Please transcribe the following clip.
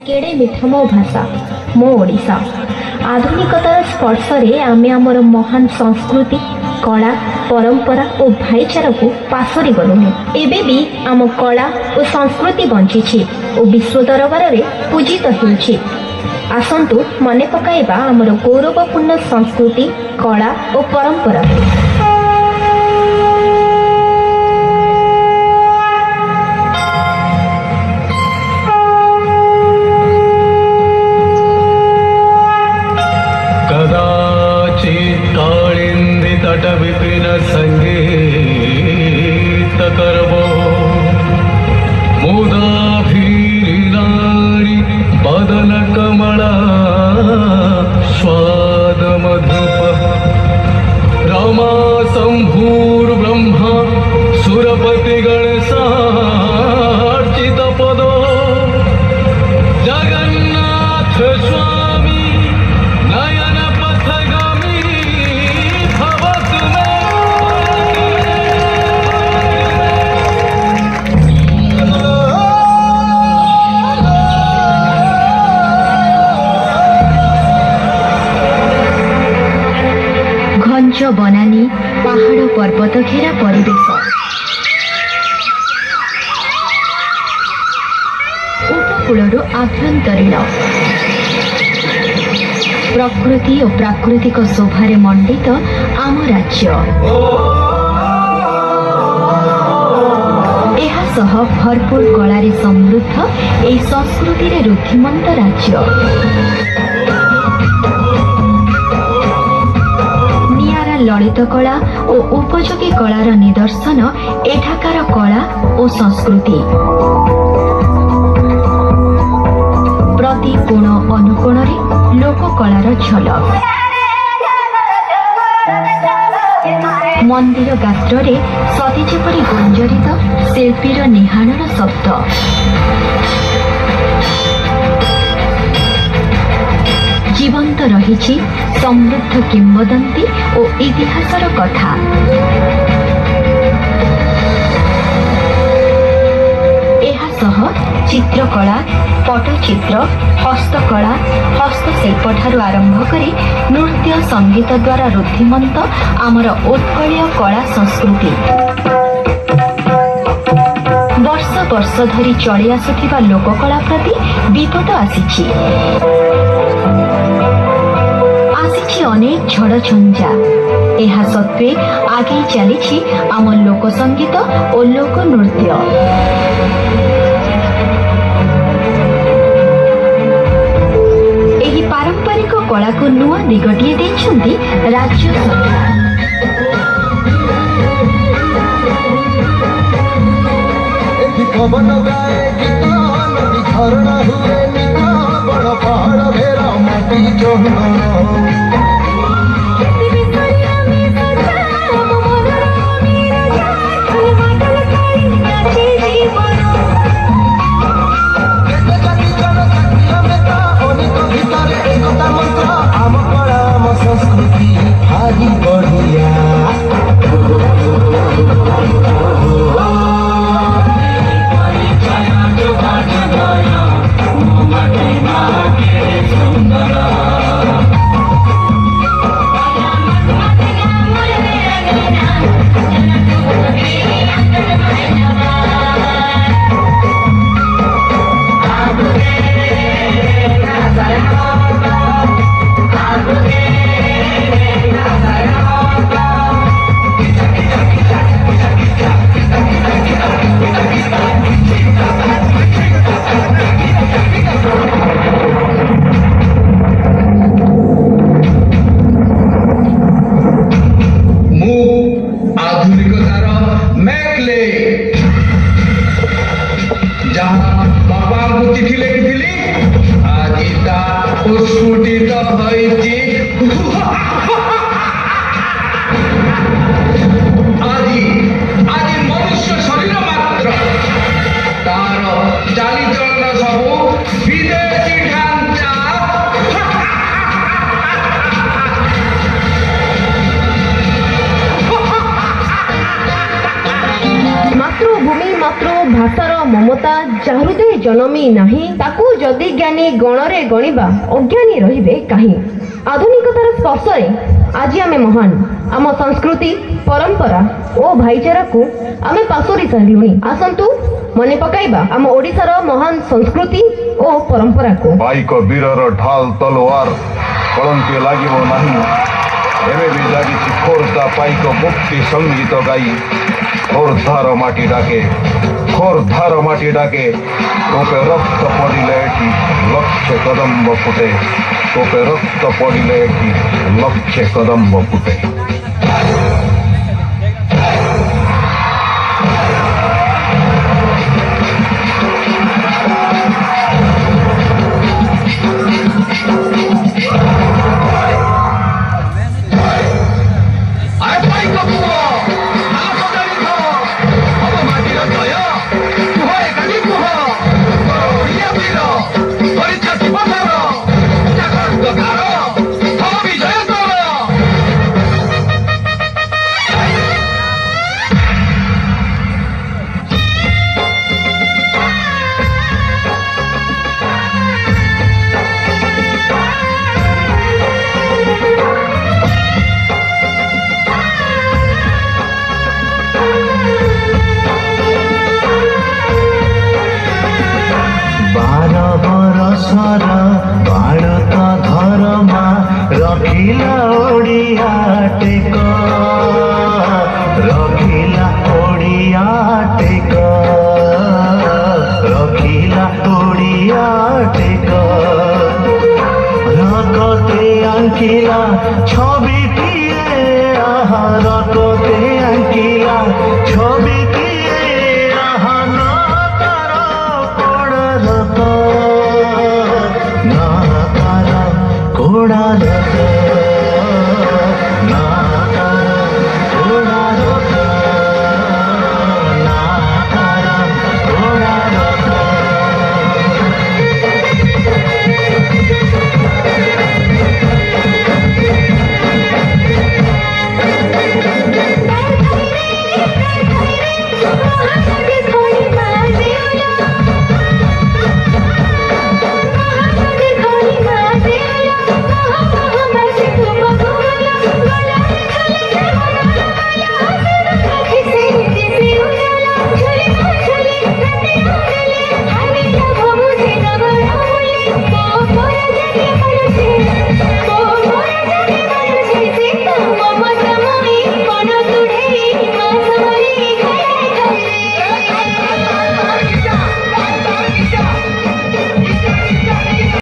केड़े मिठ मो भाषा मो ओडिशा। आधुनिकतार स्पर्शरे आमे आमर महान संस्कृति कला परंपरा और भाईचारा को पासरी गलुनी। एबे भी आम कला और संस्कृति बंची और विश्व दरबार में पूजित होउछि। आसंतु मने पकाइबा आमर गौरवपूर्ण संस्कृति कला और परंपरा। तट विपिन संगीत करबो मुदा भीरारी बदन कमला स्वाद मधुप रमा शंभूर ब्रह्मा सुरपति गणेशार्चित पदो जगन्नाथ स्वामी नयन पथगामी घंच बनानी पहाड़ पर्वत घेरा परिवेश उपकूल आभ्यंतरीण प्रकृति और प्राकृतिक शोभारे मंडित आम राज्य एहासह भरपूर कलारे समृद्ध ए संस्कृति रुद्धिमंत राज्य। ललित कला और उपयोगी कलार निदर्शन एठाकार कला और संस्कृति। प्रति कोण अनुकोण लोककलार झलक मंदिर गात्र सती जेपरी गुंजरित शिल्पीर निहाणर शब्द जीवंत रही समृद्ध किंवदंती और इतिहासर कथा। एहासह चित्रकला पटचित्र हस्तकला हस्तशिल्प ठारू आरंभ करी नृत्य संगीत द्वारा रुद्धिमंत आमर उत्कलीय कला संस्कृति वर्ष वर्ष धरी चली आसुथिबा लोककला प्रति विपद आसीछि। अनेक झड़ झंझा एहा सत्वे आगे चली आम लोक संगीत और लोक नृत्य। एही पारंपरिक कला को नुआ दिगटिए देछंती राज्य सरकार। भाषार ममता जाहृदय जनमी नाही ताकू जदि ज्ञानी गणरे गणिबा अज्ञानी रहिबे काहे। आधुनिकतार स्पर्शरे आज आमे महान आम संस्कृति परंपरा और भाईचारा को आमे पासोरी सारिलुनी। आसंतु मने पकाइबा आम ओडिशार महान संस्कृति और परंपरा को। बाइक वीरर ढाल तलवार कलंके लागिबो नाही। एबे भी जागिछि खोर्धा पाइक मुक्ति संगीत गाई खोर्धार माटी डाके खोर्धार माटी डाके तोपे रक्त पड़िले एठी लक्ष्य कदम्ब फुटे तोपे रक्त पड़िले एठी लक्ष्य कदम्ब फुटे। रखिला ओडिया टेक रखिला ओडिया टेक रखिला ओडिया टेक रकते अंकिला छबिटिए आहा रकते अंकिला छबिटिए आहा ना तारा कोड़ा रक ना तारा कोड़ा